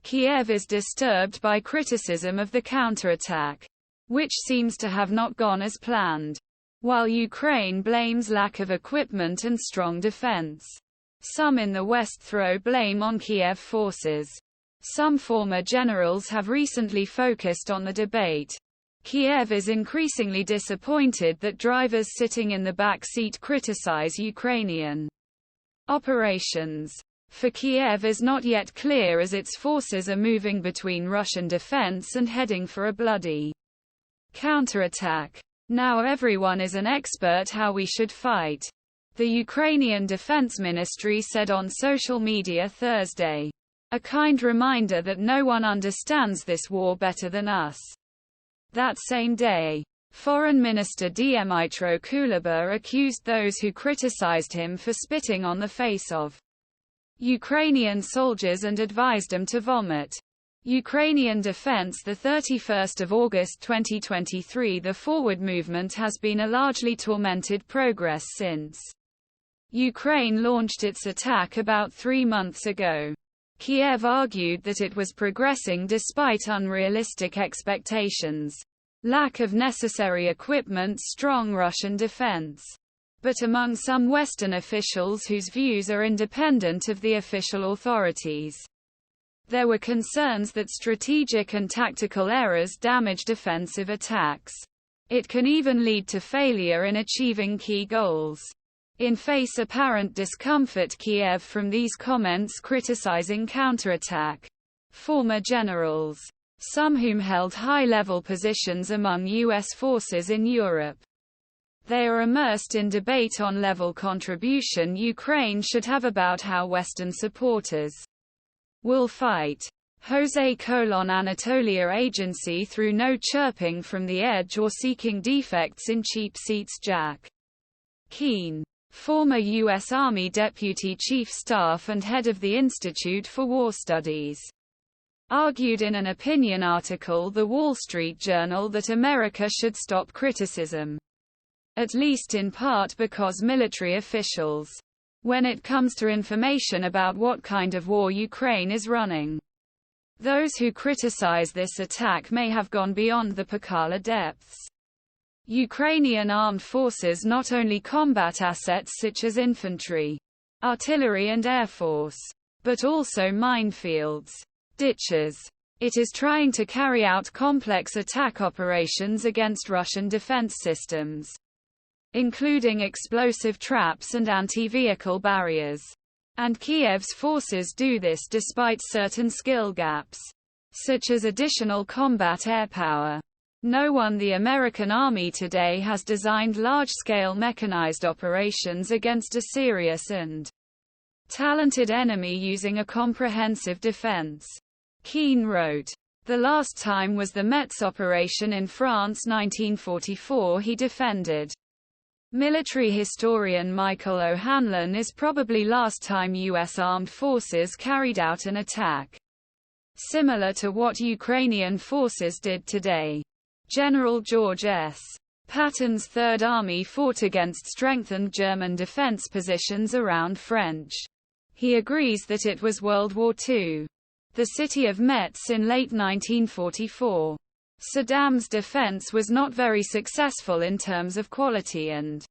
Kyiv is disturbed by criticism of the counterattack, which seems to have not gone as planned, while Ukraine blames lack of equipment and strong defense. Some in the West throw blame on Kyiv forces. Some former generals have recently focused on the debate. Kyiv is increasingly disappointed that drivers sitting in the back seat criticize Ukrainian operations. For Kyiv is not yet clear as its forces are moving between Russian defense and heading for a bloody counterattack. Now everyone is an expert how we should fight, the Ukrainian Defense Ministry said on social media Thursday. A kind reminder that no one understands this war better than us. That same day, Foreign Minister Dmytro Kuleba accused those who criticized him for spitting on the face of Ukrainian soldiers and advised them to vomit. Ukrainian defense. The 31st of August 2023. The forward movement has been a largely tormented progress since Ukraine launched its attack about 3 months ago. Kyiv argued that it was progressing despite unrealistic expectations, lack of necessary equipment, strong Russian defense. But among some Western officials whose views are independent of the official authorities, there were concerns that strategic and tactical errors damage defensive attacks. It can even lead to failure in achieving key goals. In face apparent discomfort Kyiv from these comments criticizing counterattack. Former generals, some whom held high-level positions among U.S. forces in Europe, they are immersed in debate on level contribution Ukraine should have about how Western supporters will fight. Jose Anatolia Agency through no chirping from the edge or seeking defects in cheap seats. Jack Keane, former U.S. Army Deputy Chief Staff and head of the Institute for War Studies, argued in an opinion article The Wall Street Journal that America should stop criticism, at least in part because military officials, when it comes to information about what kind of war Ukraine is running, those who criticize this attack may have gone beyond the Pakala depths. Ukrainian armed forces not only combat assets such as infantry, artillery and air force, but also minefields, ditches. It is trying to carry out complex attack operations against Russian defense systems, including explosive traps and anti-vehicle barriers. And Kyiv's forces do this despite certain skill gaps, such as additional combat air power. No one. The American Army today has designed large-scale mechanized operations against a serious and talented enemy using a comprehensive defense. Keane wrote, "The last time was the Metz operation in France 1944 he defended." Military historian Michael O'Hanlon is probably last time U.S. armed forces carried out an attack similar to what Ukrainian forces did today. General George S. Patton's Third Army fought against strengthened German defense positions around French. He agrees that it was World War II. The city of Metz in late 1944. Saddam's defense was not very successful in terms of quality and